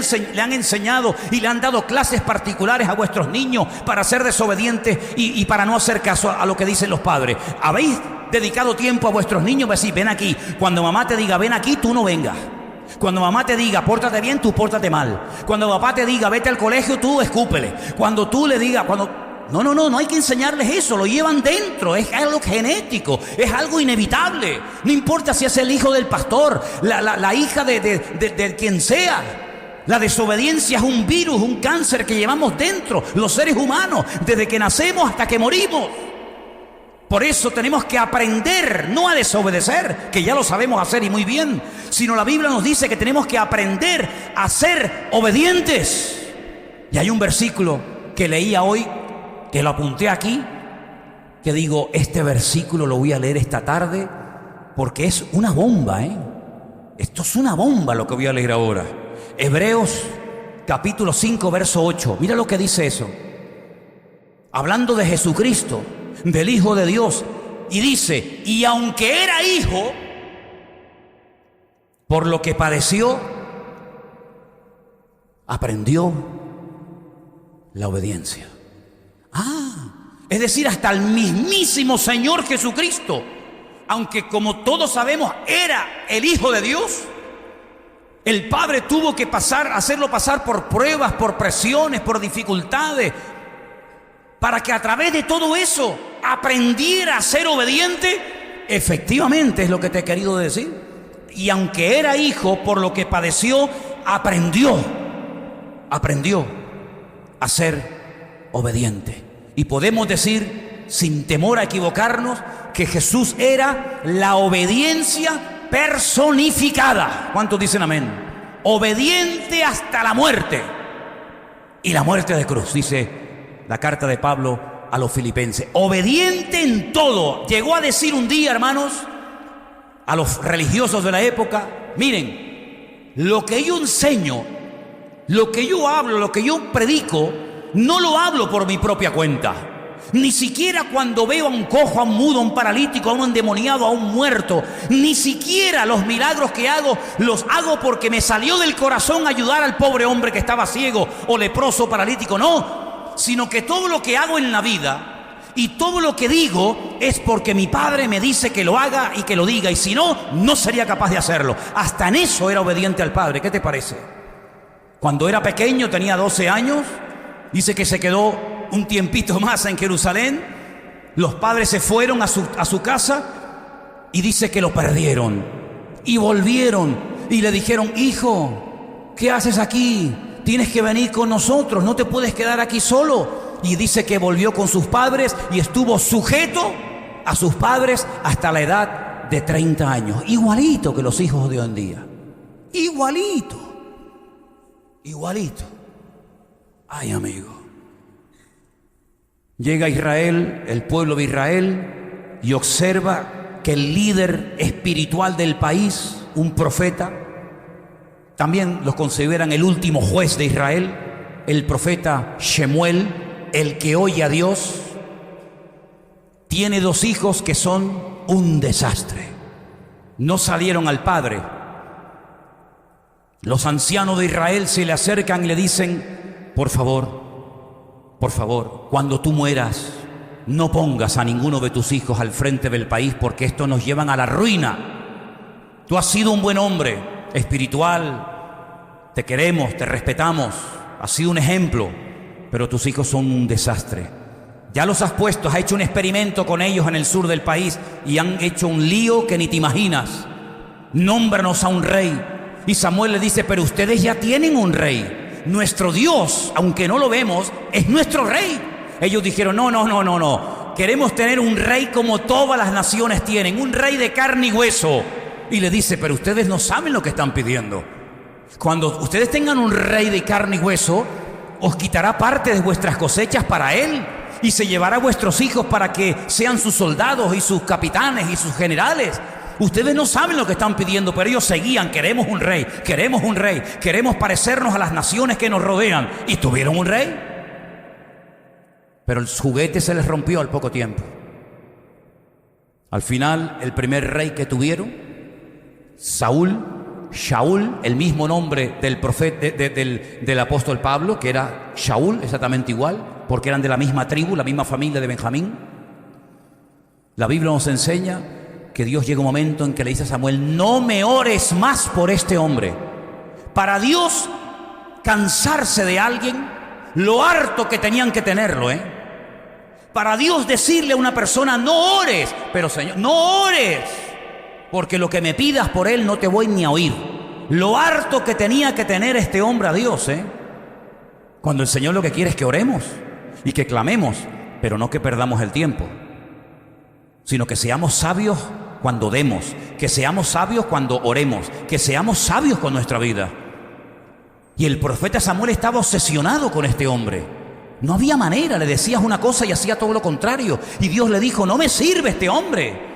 han enseñado y le han dado clases particulares a vuestros niños para ser desobedientes y para no hacer caso a lo que dicen los padres. ¿Habéis dedicado tiempo a vuestros niños para decir: ven aquí? Cuando mamá te diga ven aquí, tú no vengas. Cuando mamá te diga pórtate bien, tú pórtate mal. Cuando papá te diga vete al colegio, tú escúpele. Cuando tú le digas, no hay que enseñarles eso, lo llevan dentro, es algo genético, es algo inevitable. No importa si es el hijo del pastor, la hija de quien sea. La desobediencia es un virus, un cáncer que llevamos dentro los seres humanos, desde que nacemos hasta que morimos. Por eso tenemos que aprender no a desobedecer, que ya lo sabemos hacer y muy bien, sino la Biblia nos dice que tenemos que aprender a ser obedientes. Y hay un versículo que leía hoy, que lo apunté aquí, que digo, este versículo lo voy a leer esta tarde porque es una bomba, Esto es una bomba lo que voy a leer ahora. Hebreos capítulo 5, verso 8. Mira lo que dice eso. Hablando de Jesucristo, del Hijo de Dios, y dice: y aunque era hijo, por lo que padeció, aprendió la obediencia. Es decir, hasta el mismísimo Señor Jesucristo, aunque como todos sabemos era el Hijo de Dios, el Padre tuvo que hacerlo pasar por pruebas, por presiones, por dificultades, para que a través de todo eso aprendiera a ser obediente. Efectivamente es lo que te he querido decir. Y aunque era hijo, por lo que padeció, aprendió a ser obediente. Y podemos decir, sin temor a equivocarnos, que Jesús era la obediencia personificada. ¿Cuántos dicen amén? Obediente hasta la muerte. Y la muerte de cruz, dice la carta de Pablo a los filipenses. Obediente en todo. Llegó a decir un día, hermanos, a los religiosos de la época: miren, lo que yo enseño, lo que yo hablo, lo que yo predico, no lo hablo por mi propia cuenta. Ni siquiera cuando veo a un cojo, a un mudo, a un paralítico, a un endemoniado, a un muerto, ni siquiera los milagros que hago, los hago porque me salió del corazón ayudar al pobre hombre que estaba ciego o leproso o paralítico. No, sino que todo lo que hago en la vida y todo lo que digo es porque mi Padre me dice que lo haga y que lo diga, y si no, no sería capaz de hacerlo. Hasta en eso era obediente al Padre. ¿Qué te parece? Cuando era pequeño, tenía 12 años, dice que se quedó un tiempito más en Jerusalén. Los padres se fueron a su casa y dice que lo perdieron. Y volvieron y le dijeron: hijo, ¿qué haces aquí? Tienes que venir con nosotros, no te puedes quedar aquí solo. Y dice que volvió con sus padres y estuvo sujeto a sus padres hasta la edad de 30 años. Igualito que los hijos de hoy en día. Igualito. Ay, amigo. Llega Israel, el pueblo de Israel, y observa que el líder espiritual del país, un profeta, también los consideran el último juez de Israel, el profeta Shemuel, el que oye a Dios, tiene 2 hijos que son un desastre. No salieron al padre. Los ancianos de Israel se le acercan y le dicen: por favor, cuando tú mueras, no pongas a ninguno de tus hijos al frente del país, porque esto nos llevan a la ruina. Tú has sido un buen hombre espiritual, te queremos, te respetamos, has sido un ejemplo, pero tus hijos son un desastre. Ya los has puesto, has hecho un experimento con ellos en el sur del país y han hecho un lío que ni te imaginas. Nómbranos a un rey. Y Samuel le dice: pero ustedes ya tienen un rey. Nuestro Dios, aunque no lo vemos, es nuestro rey. Ellos dijeron: no. Queremos tener un rey como todas las naciones tienen, un rey de carne y hueso. y le dice: pero ustedes no saben lo que están pidiendo. Cuando ustedes tengan un rey de carne y hueso, os quitará parte de vuestras cosechas para él, y se llevará a vuestros hijos para que sean sus soldados y sus capitanes y sus generales. Ustedes no saben lo que están pidiendo, pero ellos seguían: queremos un rey, queremos un rey, queremos parecernos a las naciones que nos rodean. Y tuvieron un rey, pero el juguete se les rompió al poco tiempo. Al final, el primer rey que tuvieron, Shaul, el mismo nombre del profeta, del apóstol Pablo, que era Shaul, exactamente igual, porque eran de la misma tribu, la misma familia de Benjamín. La Biblia nos enseña que Dios llega un momento en que le dice a Samuel: no me ores más por este hombre. Para Dios cansarse de alguien, lo harto que tenían que tenerlo, Para Dios decirle a una persona: no ores, pero Señor, no ores, porque lo que me pidas por él no te voy ni a oír. Lo harto que tenía que tener este hombre a Dios, Cuando el Señor lo que quiere es que oremos y que clamemos, pero no que perdamos el tiempo, sino que seamos sabios cuando demos, que seamos sabios cuando oremos, que seamos sabios con nuestra vida. Y el profeta Samuel estaba obsesionado con este hombre. No había manera, le decías una cosa y hacía todo lo contrario. Y Dios le dijo: no me sirve este hombre.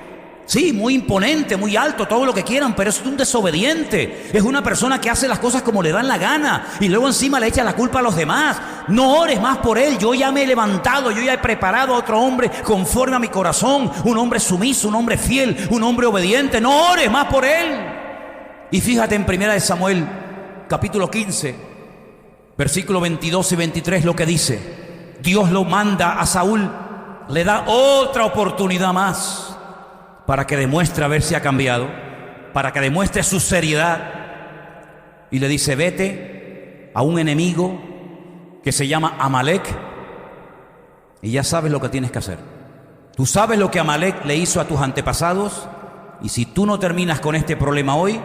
Sí, muy imponente, muy alto, todo lo que quieran, pero es un desobediente. Es una persona que hace las cosas como le dan la gana y luego encima le echa la culpa a los demás. No ores más por él. Yo ya me he levantado, yo ya he preparado a otro hombre conforme a mi corazón. Un hombre sumiso, un hombre fiel, un hombre obediente. No ores más por él. Y fíjate en 1 Samuel, capítulo 15, versículos 22 y 23, lo que dice. Dios lo manda a Saúl, le da otra oportunidad más para que demuestre a ver si ha cambiado, para que demuestre su seriedad. Y le dice: vete a un enemigo que se llama Amalek, y ya sabes lo que tienes que hacer. Tú sabes lo que Amalek le hizo a tus antepasados, y si tú no terminas con este problema hoy,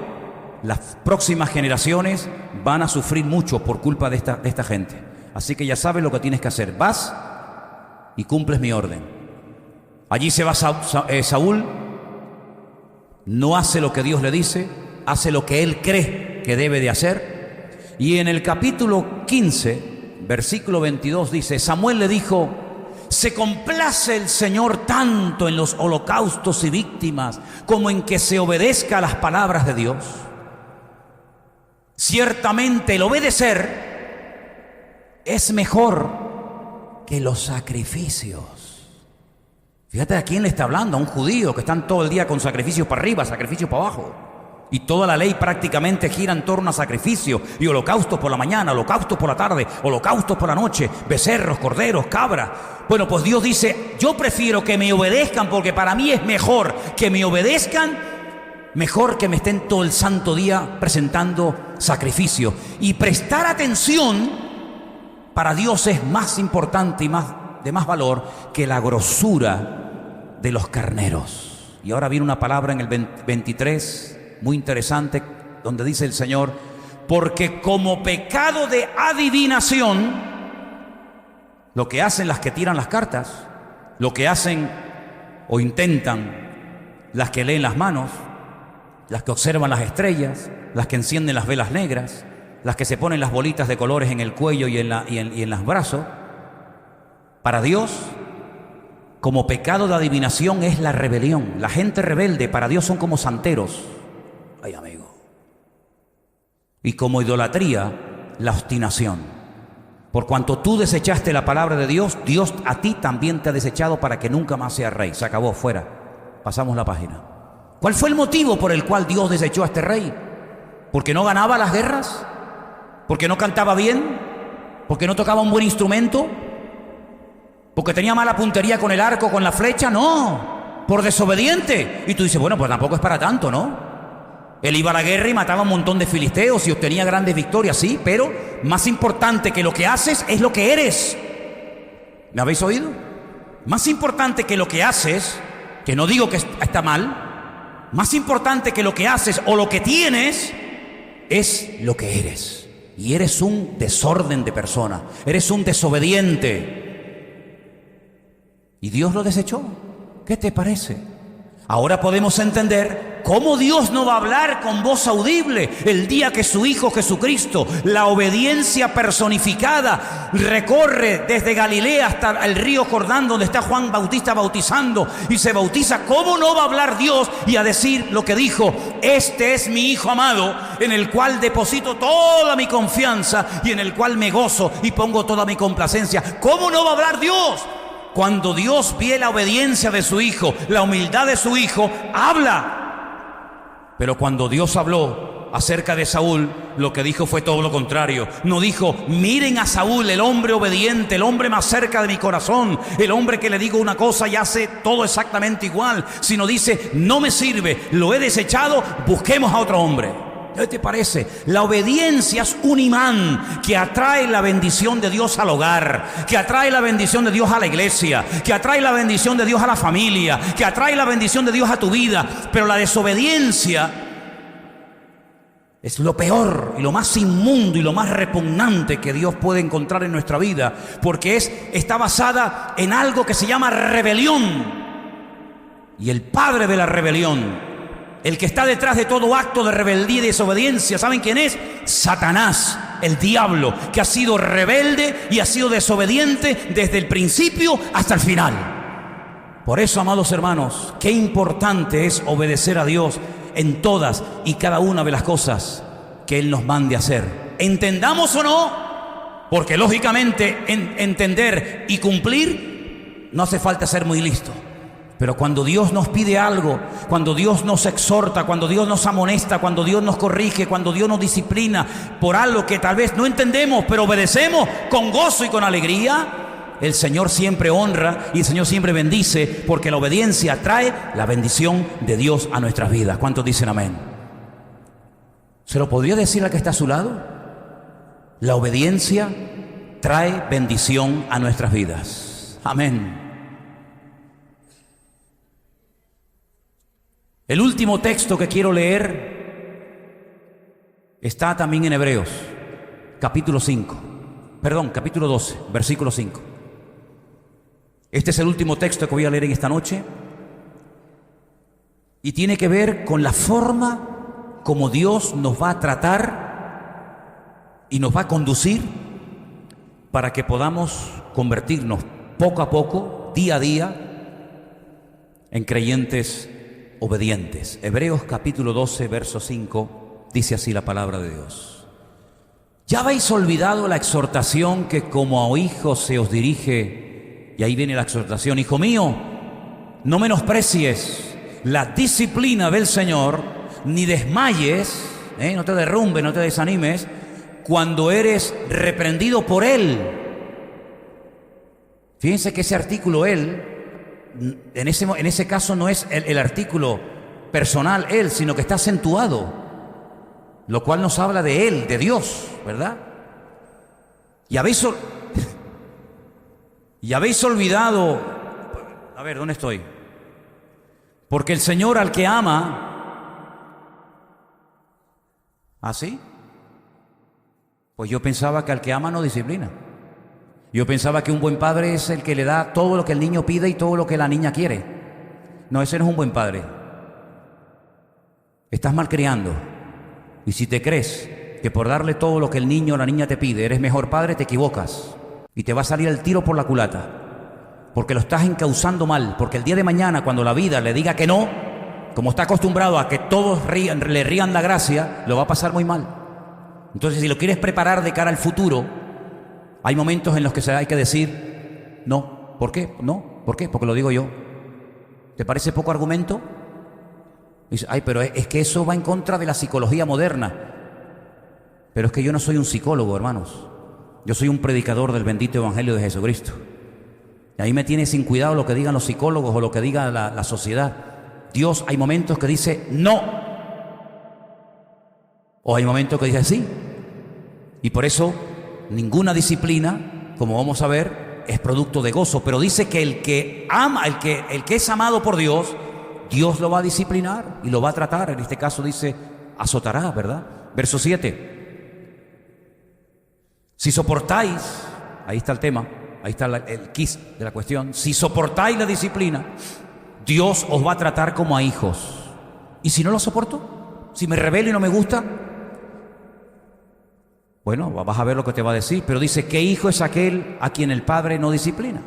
las próximas generaciones van a sufrir mucho por culpa de esta gente. Así que ya sabes lo que tienes que hacer. Vas y cumples mi orden. Allí se va Saúl. No hace lo que Dios le dice, hace lo que él cree que debe de hacer. Y en el capítulo 15, versículo 22 dice: Samuel le dijo: ¿se complace el Señor tanto en los holocaustos y víctimas como en que se obedezca a las palabras de Dios? Ciertamente el obedecer es mejor que los sacrificios. Fíjate a quién le está hablando: a un judío que están todo el día con sacrificios para arriba, sacrificios para abajo. Y toda la ley prácticamente gira en torno a sacrificios y holocaustos por la mañana, holocaustos por la tarde, holocaustos por la noche, becerros, corderos, cabras. Bueno, pues Dios dice: yo prefiero que me obedezcan, porque para mí es mejor que me obedezcan, mejor que me estén todo el santo día presentando sacrificios. Y prestar atención para Dios es más importante y de más valor que la grosura de los carneros. Y ahora viene una palabra en el 23 muy interesante, donde dice el Señor: porque como pecado de adivinación, lo que hacen las que tiran las cartas, lo que hacen o intentan las que leen las manos, las que observan las estrellas, las que encienden las velas negras, las que se ponen las bolitas de colores en el cuello y en los brazos, para Dios, como pecado de adivinación es la rebelión. La gente rebelde para Dios son como santeros. Ay, amigo. Y como idolatría, la obstinación. Por cuanto tú desechaste la palabra de Dios, Dios a ti también te ha desechado para que nunca más seas rey. Se acabó, fuera. Pasamos la página. ¿Cuál fue el motivo por el cual Dios desechó a este rey? ¿Porque no ganaba las guerras? ¿Porque no cantaba bien? ¿Porque no tocaba un buen instrumento? ¿Porque tenía mala puntería con el arco, con la flecha? No, por desobediente. Y tú dices: bueno, pues tampoco es para tanto, ¿no? Él iba a la guerra y mataba a un montón de filisteos y obtenía grandes victorias, sí, pero más importante que lo que haces es lo que eres. ¿Me habéis oído? Más importante que lo que haces, que no digo que está mal, más importante que lo que haces o lo que tienes es lo que eres. Y eres un desorden de persona, eres un desobediente. Y Dios lo desechó. ¿Qué te parece? Ahora podemos entender ¿cómo Dios no va a hablar con voz audible el día que su Hijo Jesucristo, la obediencia personificada, recorre desde Galilea hasta el río Jordán, donde está Juan Bautista bautizando y se bautiza? ¿Cómo no va a hablar Dios y a decir lo que dijo? Este es mi Hijo amado, en el cual deposito toda mi confianza y en el cual me gozo y pongo toda mi complacencia. ¿Cómo no va a hablar Dios? Cuando Dios ve la obediencia de su Hijo, la humildad de su Hijo, habla. Pero cuando Dios habló acerca de Saúl, lo que dijo fue todo lo contrario. No dijo, miren a Saúl, el hombre obediente, el hombre más cerca de mi corazón, el hombre que le digo una cosa y hace todo exactamente igual, sino dice, no me sirve, lo he desechado, busquemos a otro hombre. ¿Qué te parece? La obediencia es un imán que atrae la bendición de Dios al hogar, que atrae la bendición de Dios a la iglesia, que atrae la bendición de Dios a la familia, que atrae la bendición de Dios a tu vida. Pero la desobediencia es lo peor y lo más inmundo y lo más repugnante que Dios puede encontrar en nuestra vida, porque está basada en algo que se llama rebelión. Y el padre de la rebelión, el que está detrás de todo acto de rebeldía y desobediencia, ¿saben quién es? Satanás, el diablo, que ha sido rebelde y ha sido desobediente desde el principio hasta el final. Por eso, amados hermanos, qué importante es obedecer a Dios en todas y cada una de las cosas que Él nos mande hacer. Entendamos o no, porque lógicamente entender y cumplir no hace falta ser muy listo. Pero cuando Dios nos pide algo, cuando Dios nos exhorta, cuando Dios nos amonesta, cuando Dios nos corrige, cuando Dios nos disciplina por algo que tal vez no entendemos, pero obedecemos con gozo y con alegría, el Señor siempre honra y el Señor siempre bendice, porque la obediencia trae la bendición de Dios a nuestras vidas. ¿Cuántos dicen amén? ¿Se lo podría decir al que está a su lado? La obediencia trae bendición a nuestras vidas. Amén. El último texto que quiero leer está también en Hebreos, capítulo 12, versículo 5. Este es el último texto que voy a leer en esta noche y tiene que ver con la forma como Dios nos va a tratar y nos va a conducir para que podamos convertirnos poco a poco, día a día, en creyentes obedientes. Hebreos capítulo 12, verso 5, dice así la palabra de Dios. ¿Ya habéis olvidado la exhortación que como a hijos se os dirige? Y ahí viene la exhortación. Hijo mío, no menosprecies la disciplina del Señor, ni desmayes, no te derrumbes, no te desanimes, cuando eres reprendido por Él. Fíjense que ese artículo Él, en ese caso no es el artículo personal Él, sino que está acentuado, lo cual nos habla de Él, de Dios, ¿verdad? Y habéis olvidado, a ver, ¿dónde estoy? Porque el Señor al que ama, ¿ah, sí? Pues yo pensaba que al que ama no disciplina. Yo pensaba que un buen padre es el que le da todo lo que el niño pide y todo lo que la niña quiere. No, ese no es un buen padre. Estás malcriando. Y si te crees que por darle todo lo que el niño o la niña te pide eres mejor padre, te equivocas. Y te va a salir el tiro por la culata. Porque lo estás encauzando mal. Porque el día de mañana, cuando la vida le diga que no, como está acostumbrado a que todos le rían la gracia, lo va a pasar muy mal. Entonces, si lo quieres preparar de cara al futuro, hay momentos en los que hay que decir no. ¿Por qué? No. ¿Por qué? Porque lo digo yo. ¿Te parece poco argumento? Dice, ay, pero es que eso va en contra de la psicología moderna. Pero es que yo no soy un psicólogo, hermanos. Yo soy un predicador del bendito evangelio de Jesucristo. Y ahí me tiene sin cuidado lo que digan los psicólogos o lo que diga la sociedad. Dios, hay momentos que dice no. O hay momentos que dice sí. Y por eso ninguna disciplina, como vamos a ver, es producto de gozo. Pero dice que el que ama, el que es amado por Dios, Dios lo va a disciplinar y lo va a tratar. En este caso dice, azotará, ¿verdad? Verso 7. Si soportáis, ahí está el tema, ahí está el quiz de la cuestión. Si soportáis la disciplina, Dios os va a tratar como a hijos. ¿Y si no lo soporto? ¿Si me rebelo y no me gusta? Bueno, vas a ver lo que te va a decir, pero dice, ¿qué hijo es aquel a quien el padre no disciplina?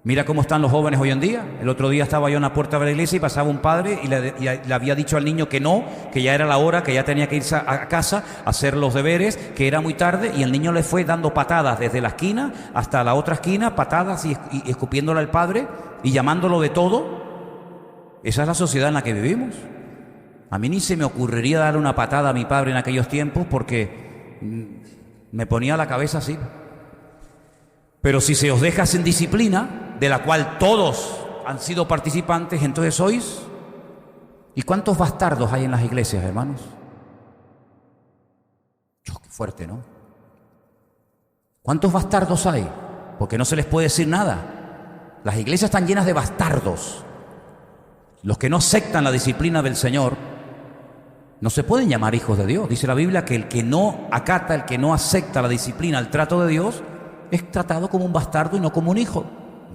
Mira cómo están los jóvenes hoy en día. El otro día estaba yo en la puerta de la iglesia y pasaba un padre y le había dicho al niño que no, que ya era la hora, que ya tenía que irse a casa a hacer los deberes, que era muy tarde, y el niño le fue dando patadas desde la esquina hasta la otra esquina, patadas y escupiéndole al padre y llamándolo de todo. Esa es la sociedad en la que vivimos. A mí ni se me ocurriría darle una patada a mi padre en aquellos tiempos porque me ponía la cabeza así. Pero si se os deja sin disciplina, de la cual todos han sido participantes, entonces sois. ¿Y cuántos bastardos hay en las iglesias, hermanos? Qué fuerte, ¿no? ¿Cuántos bastardos hay? Porque no se les puede decir nada. Las iglesias están llenas de bastardos. Los que no aceptan la disciplina del Señor no se pueden llamar hijos de Dios. Dice la Biblia que el que no acata, el que no acepta la disciplina, el trato de Dios, es tratado como un bastardo y no como un hijo.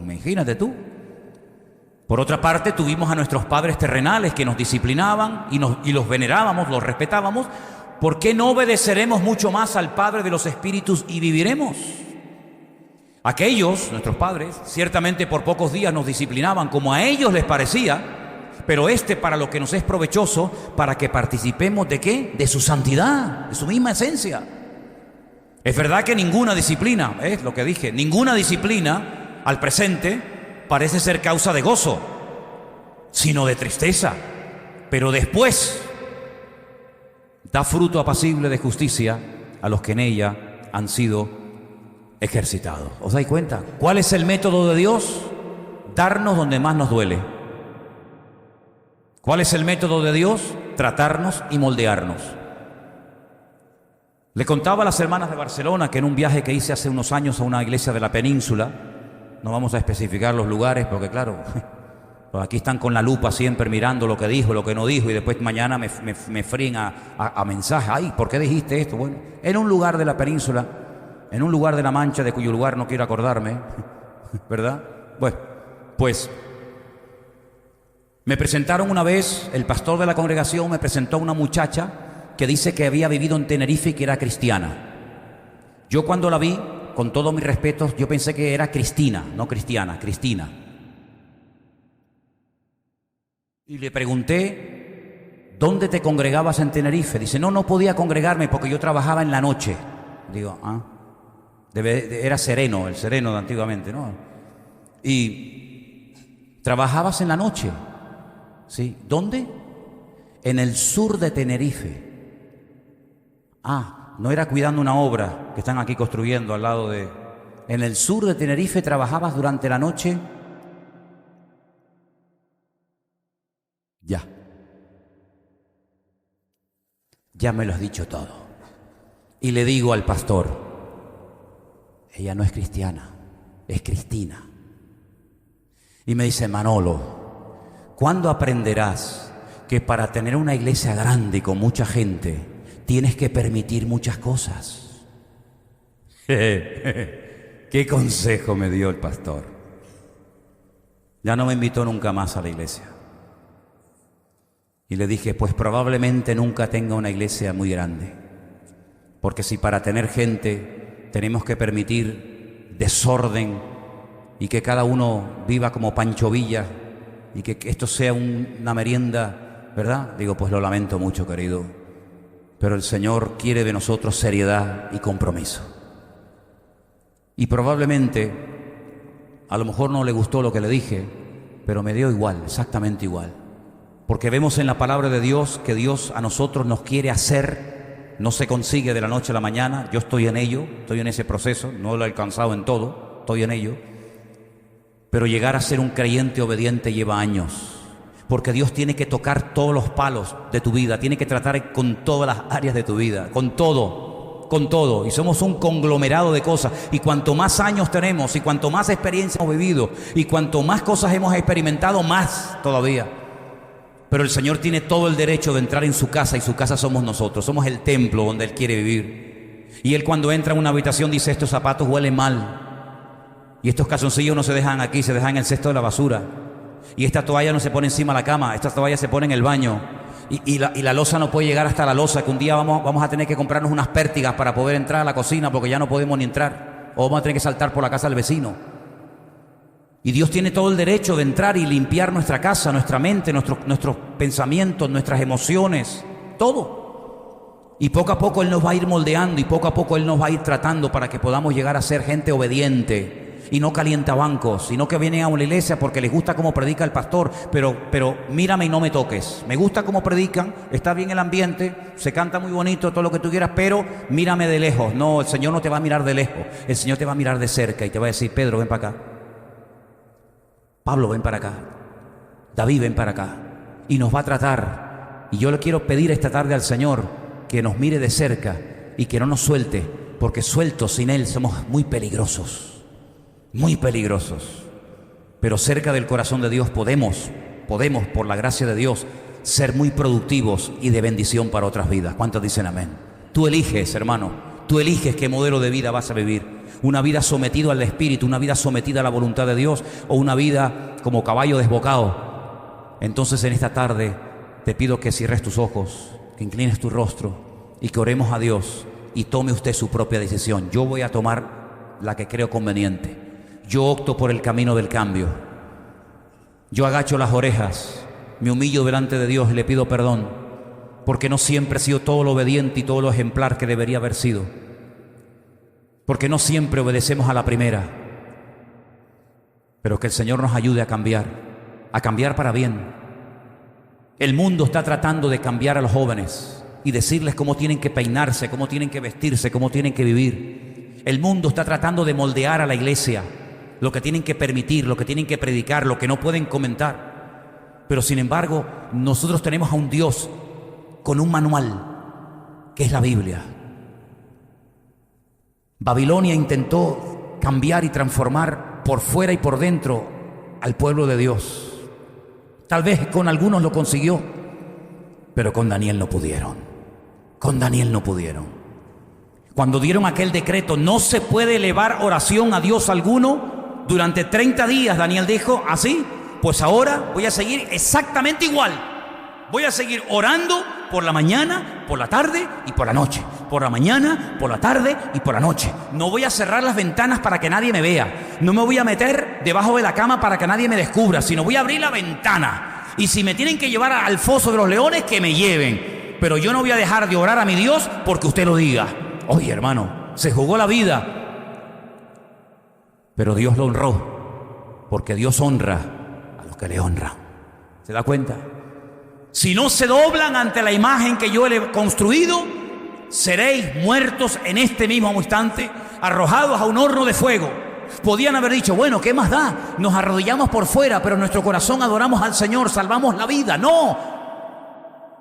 Imagínate tú. Por otra parte, tuvimos a nuestros padres terrenales que nos disciplinaban y los venerábamos, los respetábamos. ¿Por qué no obedeceremos mucho más al Padre de los Espíritus y viviremos? Aquellos, nuestros padres, ciertamente por pocos días nos disciplinaban como a ellos les parecía, pero para lo que nos es provechoso, para que participemos ¿de qué? De su santidad, de su misma esencia. Es verdad que ninguna disciplina, es lo que dije, ninguna disciplina al presente parece ser causa de gozo, sino de tristeza. Pero después da fruto apacible de justicia a los que en ella han sido ejercitados. ¿Os dais cuenta? ¿Cuál es el método de Dios? Darnos donde más nos duele. ¿Cuál es el método de Dios? Tratarnos y moldearnos. Le contaba a las hermanas de Barcelona que en un viaje que hice hace unos años a una iglesia de la península, no vamos a especificar los lugares porque claro, pues aquí están con la lupa siempre mirando lo que dijo, lo que no dijo, y después mañana me fríen a mensajes. Ay, ¿por qué dijiste esto? Bueno, en un lugar de la península, en un lugar de La Mancha, de cuyo lugar no quiero acordarme, ¿verdad? Bueno, pues me presentaron una vez, el pastor de la congregación me presentó a una muchacha que dice que había vivido en Tenerife y que era cristiana. Yo cuando la vi, con todos mis respetos, yo pensé que era Cristina, no cristiana, Cristina. Y le pregunté, ¿dónde te congregabas en Tenerife? Dice, no podía congregarme porque yo trabajaba en la noche. Digo, era sereno, el sereno de antiguamente, ¿no? Y trabajabas en la noche, ¿sí? ¿Dónde? En el sur de Tenerife. No era cuidando una obra que están aquí construyendo al lado de... En el sur de Tenerife trabajabas durante la noche. Ya me lo has dicho todo. Y le digo al pastor, ella no es cristiana, es Cristina. Y me dice, Manolo, ¿cuándo aprenderás que para tener una iglesia grande y con mucha gente tienes que permitir muchas cosas? ¿Qué consejo me dio el pastor? Ya no me invitó nunca más a la iglesia. Y le dije, pues probablemente nunca tenga una iglesia muy grande. Porque si para tener gente tenemos que permitir desorden y que cada uno viva como Pancho Villa y que esto sea una merienda, ¿verdad? Digo, pues lo lamento mucho, querido. Pero el Señor quiere de nosotros seriedad y compromiso. Y probablemente, a lo mejor no le gustó lo que le dije, pero me dio igual, exactamente igual. Porque vemos en la palabra de Dios que Dios a nosotros nos quiere hacer, no se consigue de la noche a la mañana. Yo estoy en ello, estoy en ese proceso, no lo he alcanzado en todo, estoy en ello. Pero llegar a ser un creyente obediente lleva años. Porque Dios tiene que tocar todos los palos de tu vida, tiene que tratar con todas las áreas de tu vida, con todo. Y somos un conglomerado de cosas. Y cuanto más años tenemos, y cuanto más experiencia hemos vivido, y cuanto más cosas hemos experimentado, más todavía. Pero el Señor tiene todo el derecho de entrar en su casa, y su casa somos nosotros. Somos el templo donde Él quiere vivir. Y Él cuando entra en una habitación dice, estos zapatos huelen mal. Y estos calzoncillos no se dejan aquí, se dejan en el cesto de la basura. Y esta toalla no se pone encima de la cama, esta toalla se pone en el baño. Y la loza no puede llegar hasta la loza, que un día vamos a tener que comprarnos unas pértigas para poder entrar a la cocina, porque ya no podemos ni entrar. O vamos a tener que saltar por la casa del vecino. Y Dios tiene todo el derecho de entrar y limpiar nuestra casa, nuestra mente, nuestros pensamientos, nuestras emociones, todo. Y poco a poco Él nos va a ir moldeando y poco a poco Él nos va a ir tratando para que podamos llegar a ser gente obediente y no calientabancos, sino que vienen a una iglesia porque les gusta cómo predica el pastor, pero mírame y no me toques. Me gusta cómo predican, está bien el ambiente, se canta muy bonito, todo lo que tú quieras, pero mírame de lejos. No, el Señor no te va a mirar de lejos, el Señor te va a mirar de cerca y te va a decir: Pedro, ven para acá. Pablo, ven para acá. David, ven para acá. Y nos va a tratar. Y yo le quiero pedir esta tarde al Señor que nos mire de cerca y que no nos suelte, porque sueltos sin Él somos muy peligrosos. Muy peligrosos. Pero cerca del corazón de Dios podemos, por la gracia de Dios, ser muy productivos y de bendición para otras vidas. ¿Cuántos dicen amén? Tú eliges, hermano, tú eliges qué modelo de vida vas a vivir. Una vida sometida al Espíritu, una vida sometida a la voluntad de Dios, o una vida como caballo desbocado. Entonces en esta tarde te pido que cierres tus ojos, que inclines tu rostro y que oremos a Dios y tome usted su propia decisión. Yo voy a tomar la que creo conveniente. Yo opto por el camino del cambio. Yo agacho las orejas, me humillo delante de Dios y le pido perdón, porque no siempre he sido todo lo obediente y todo lo ejemplar que debería haber sido. Porque no siempre obedecemos a la primera. Pero que el Señor nos ayude a cambiar para bien. El mundo está tratando de cambiar a los jóvenes y decirles cómo tienen que peinarse, cómo tienen que vestirse, cómo tienen que vivir. El mundo está tratando de moldear a la iglesia, lo que tienen que permitir, lo que tienen que predicar, lo que no pueden comentar. Pero sin embargo, nosotros tenemos a un Dios con un manual, que es la Biblia. Babilonia intentó cambiar y transformar por fuera y por dentro al pueblo de Dios. Tal vez con algunos lo consiguió, pero con Daniel no pudieron. Con Daniel no pudieron. Cuando dieron aquel decreto, no se puede elevar oración a Dios alguno durante 30 días, Daniel dijo: así, pues ahora voy a seguir exactamente igual. Voy a seguir orando por la mañana, por la tarde y por la noche. Por la mañana, por la tarde y por la noche. No voy a cerrar las ventanas para que nadie me vea. No me voy a meter debajo de la cama para que nadie me descubra, sino voy a abrir la ventana. Y si me tienen que llevar al foso de los leones, que me lleven. Pero yo no voy a dejar de orar a mi Dios porque usted lo diga. Oye, hermano, se jugó la vida. Pero Dios lo honró, porque Dios honra a los que le honran. ¿Se da cuenta? Si no se doblan ante la imagen que yo he construido, seréis muertos en este mismo instante, arrojados a un horno de fuego. Podían haber dicho: bueno, ¿qué más da? Nos arrodillamos por fuera, pero en nuestro corazón adoramos al Señor, salvamos la vida. No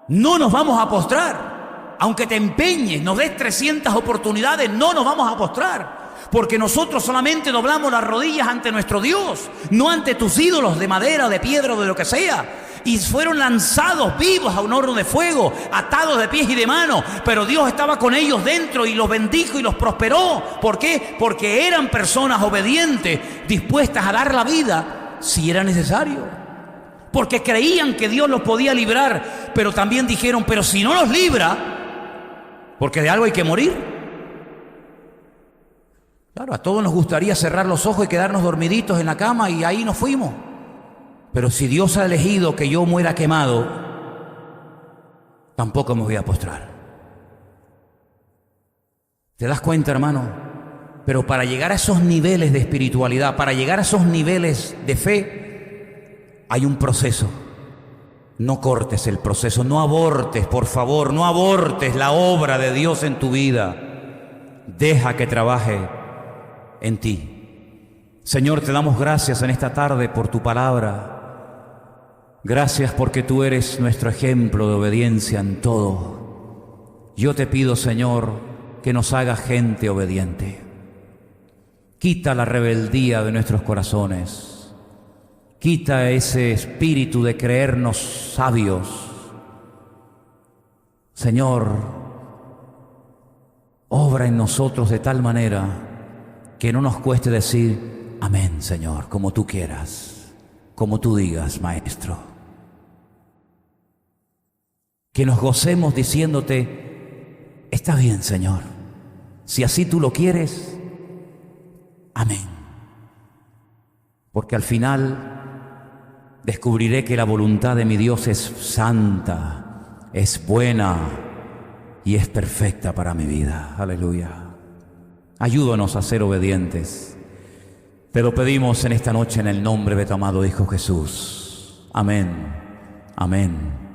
nos vamos a postrar. Aunque te empeñes, nos des 300 oportunidades, no nos vamos a postrar. Porque nosotros solamente doblamos las rodillas ante nuestro Dios, no ante tus ídolos de madera, de piedra o de lo que sea. Y fueron lanzados vivos a un horno de fuego, atados de pies y de manos. Pero Dios estaba con ellos dentro y los bendijo y los prosperó. ¿Por qué? Porque eran personas obedientes, dispuestas a dar la vida si era necesario. Porque creían que Dios los podía librar, pero también dijeron: pero si no los libra, porque de algo hay que morir. Claro, a todos nos gustaría cerrar los ojos y quedarnos dormiditos en la cama y ahí nos fuimos. Pero si Dios ha elegido que yo muera quemado, tampoco me voy a postrar. ¿Te das cuenta, hermano? Pero para llegar a esos niveles de espiritualidad, para llegar a esos niveles de fe, hay un proceso. No cortes el proceso, no abortes, por favor, no abortes la obra de Dios en tu vida. Deja que trabaje en ti. Señor, te damos gracias en esta tarde por tu palabra. Gracias porque tú eres nuestro ejemplo de obediencia en todo. Yo te pido, Señor, que nos hagas gente obediente. Quita la rebeldía de nuestros corazones. Quita ese espíritu de creernos sabios. Señor, obra en nosotros de tal manera que no nos cueste decir amén, Señor, como tú quieras. como tú digas, Maestro. Que nos gocemos diciéndote, está bien, Señor, si así tú lo quieres, amén. Porque al final descubriré que la voluntad de mi Dios es santa, es buena y es perfecta para mi vida. Aleluya. Ayúdanos a ser obedientes. Te lo pedimos en esta noche en el nombre de tu amado Hijo Jesús. Amén. Amén.